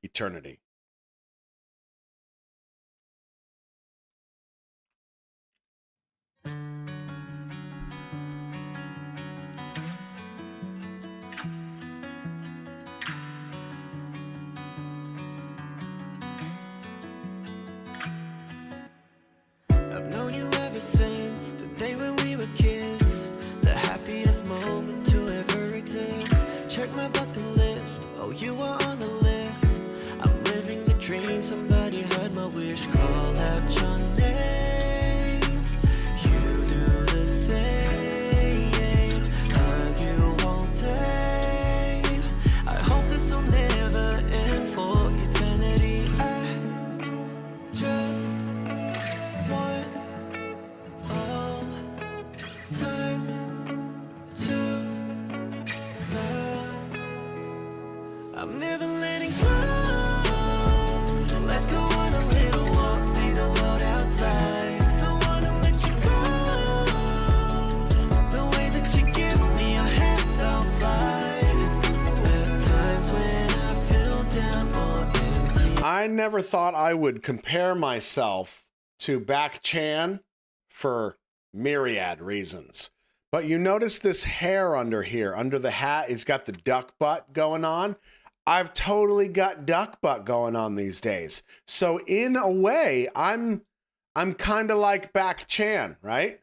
eternity. I've known you ever since the day when we were kids. The happiest moment to ever exist. Check my bucket list, oh you were on the list. I'm living the dream, somebody heard my wish. Call out your name, you do the same. Hug you all day, I hope this will never end for eternity. I just want all time to stop. I'm never letting go. Let's go on a little walk, see the world outside. Don't wanna let you go. The way that you give me your hands, I'll fly. At times when I feel down or empty. I never thought I would compare myself to Baek Chan for myriad reasons. But you notice this hair under here, under the hat, he's got the duck butt going on. I've totally got duck butt going on these days. So in a way, I'm kind of like Baek Chan, right?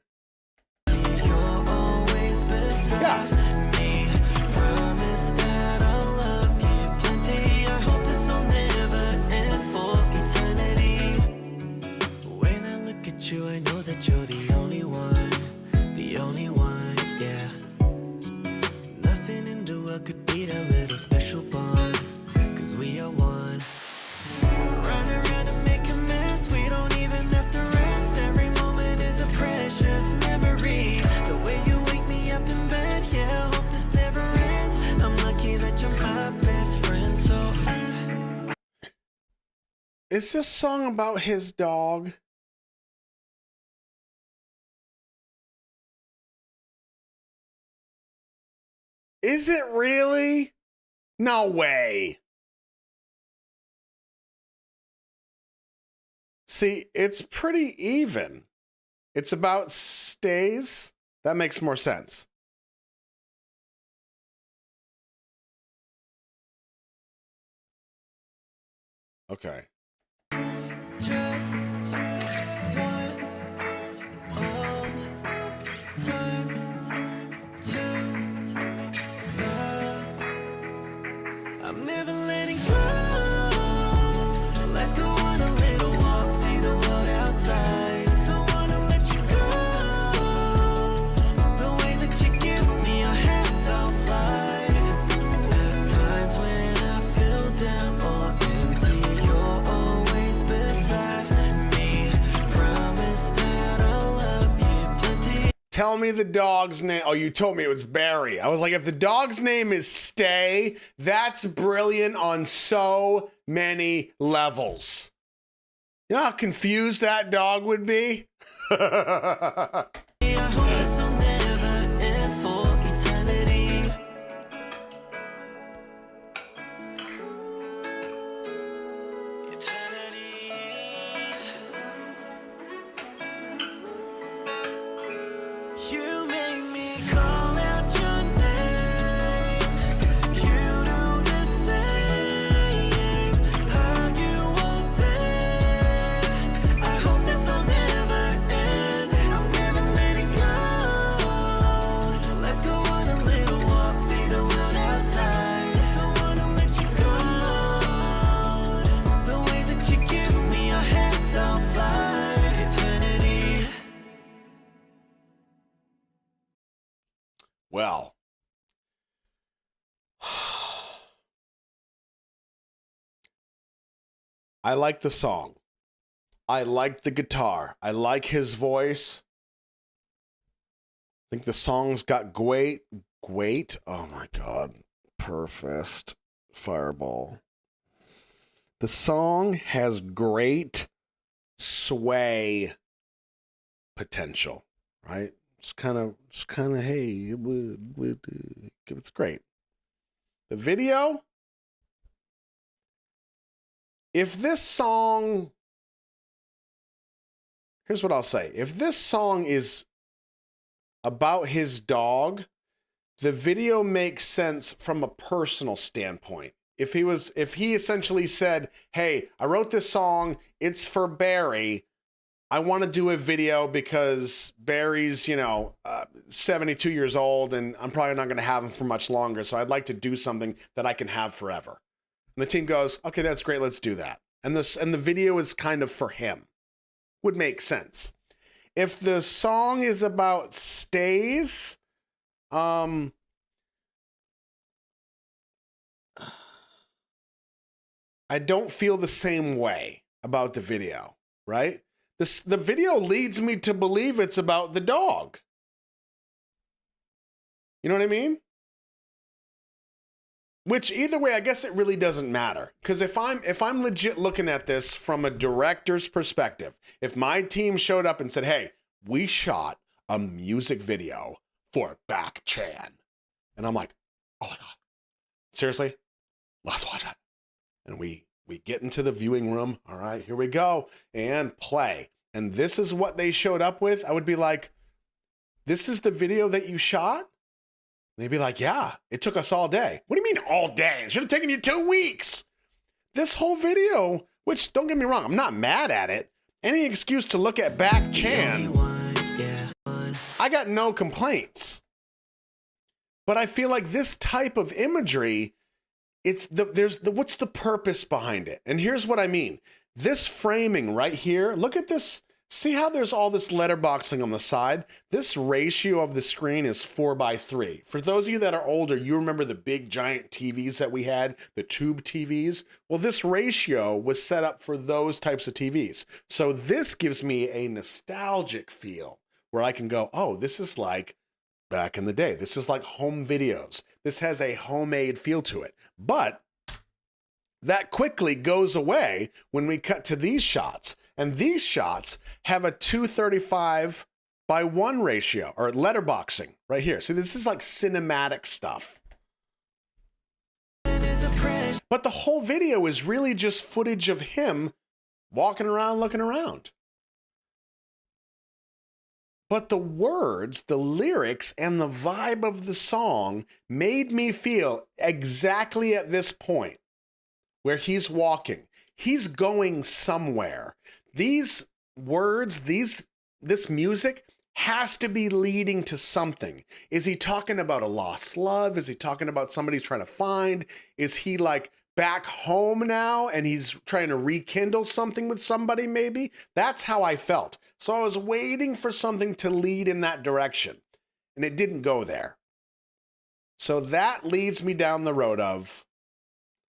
You're always beside me. Promise that I'll love you plenty. I hope this will never end for eternity. When I look at you, I know that you're the only one, yeah. Nothing in the world could beat our little special bond, 'cause we are one. Run around and make a mess, we don't even have to rest. Every moment is a precious memory. The way you wake me up in bed, yeah, I hope this never ends. I'm lucky that you're my best friend, so Is this song about his dog? Is it really? No way. See, it's pretty even. It's about stays. That makes more sense. Okay. just want all time to stop. I'm never letting go. Let's go on a little walk, see the world outside. Don't wanna let you go. The way that you give me your hands, I'll fly. At times when I feel down or empty, you're always beside me. Promise that I'll love you plenty. Tell me the dog's name. Oh, you told me it was Barry. I was like, if the dog's name is Stay, that's brilliant on so many levels. You know how confused that dog would be? I hope this will never end for eternity. You make me call out your name. You do the same. Hug you all day. I hope this will never end. I'm never letting go. Let's go on a little walk, see the world outside. Don't wanna let you go. The way that you give me your hands, I'll fly. Eternity. Well, I like the song. I like the guitar. I like his voice. I think the song's got great. Oh my God. Perfest Fireball. The song has great sway potential, right? It's kind of, hey, it's great. The video, if this song, here's what I'll say. If this song is about his dog, the video makes sense from a personal standpoint. If he essentially said, hey, I wrote this song, it's for Barry. I want to do a video because Barry's, 72 years old and I'm probably not going to have him for much longer. So I'd like to do something that I can have forever. And the team goes, okay, that's great. Let's do that. And the video is kind of for him. Would make sense. If the song is about stays, I don't feel the same way about the video, right? The video leads me to believe it's about the dog. You know what I mean? Which either way, I guess it really doesn't matter. Because if I'm legit looking at this from a director's perspective, if my team showed up and said, hey, we shot a music video for Back Chan. And I'm like, oh my God, seriously? Let's watch it. And we get into the viewing room. All right, here we go. And play. And this is what they showed up with. I would be like, this is the video that you shot? And they'd be like, yeah, it took us all day. What do you mean all day? It should have taken you 2 weeks. This whole video, which don't get me wrong, I'm not mad at it. Any excuse to look at Back Chan, I got no complaints. But I feel like this type of imagery, what's the purpose behind it? And here's what I mean. This framing right here, look at this. See how there's all this letterboxing on the side? This ratio of the screen is 4:3. For those of you that are older, you remember the big giant TVs that we had, the tube TVs? Well, this ratio was set up for those types of TVs. So this gives me a nostalgic feel where I can go, oh, this is like back in the day. This is like home videos. This has a homemade feel to it. But that quickly goes away when we cut to these shots. And these shots have a 2:35:1 ratio, or letterboxing right here. See, this is like cinematic stuff. But the whole video is really just footage of him walking around, looking around. But the words, the lyrics, and the vibe of the song made me feel exactly at this point where he's walking. He's going somewhere. These words, this music has to be leading to something. Is he talking about a lost love? Is he talking about somebody he's trying to find? Is he like back home now and he's trying to rekindle something with somebody maybe? That's how I felt. So I was waiting for something to lead in that direction, and it didn't go there. So that leads me down the road of,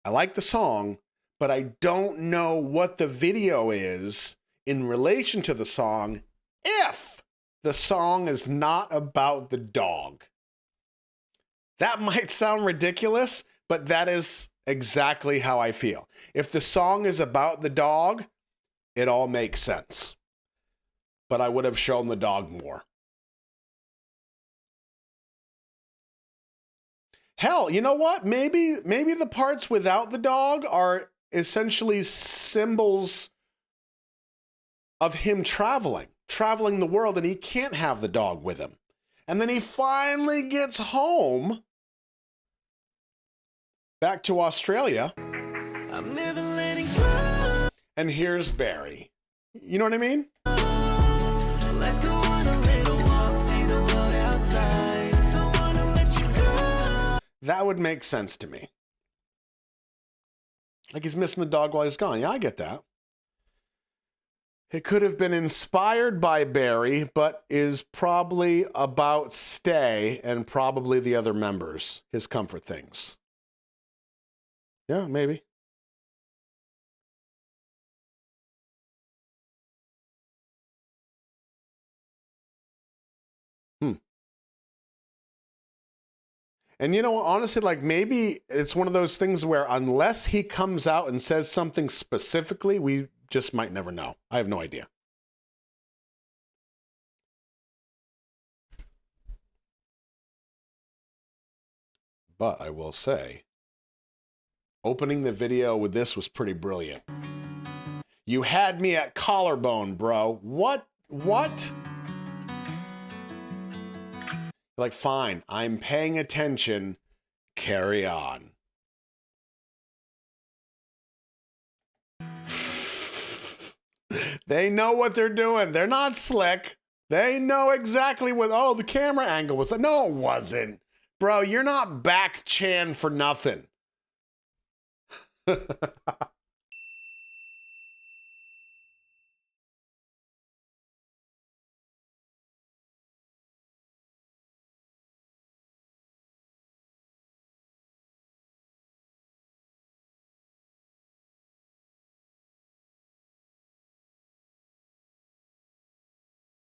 I like the song, but I don't know what the video is in relation to the song if the song is not about the dog. That might sound ridiculous, but that is exactly how I feel. If the song is about the dog, it all makes sense. But I would have shown the dog more. Hell, you know what? Maybe the parts without the dog are essentially symbols of him traveling the world, and he can't have the dog with him. And then he finally gets home back to Australia. I'm never letting go. And here's Barry. You know what I mean? Let's go on a little walk, see the world outside. Don't wanna let you go. That would make sense to me. Like he's missing the dog while he's gone. Yeah, I get that. It could have been inspired by Barry, but is probably about Stay and probably the other members, his comfort things. Yeah, maybe. And you know, honestly, like maybe it's one of those things where unless he comes out and says something specifically, we just might never know. I have no idea. But I will say, opening the video with this was pretty brilliant. You had me at collarbone, bro. What? What? Like, fine, I'm paying attention. Carry on. They know what they're doing. They're not slick. They know exactly what, oh, the camera angle was. No, it wasn't. Bro, you're not back Chan for nothing.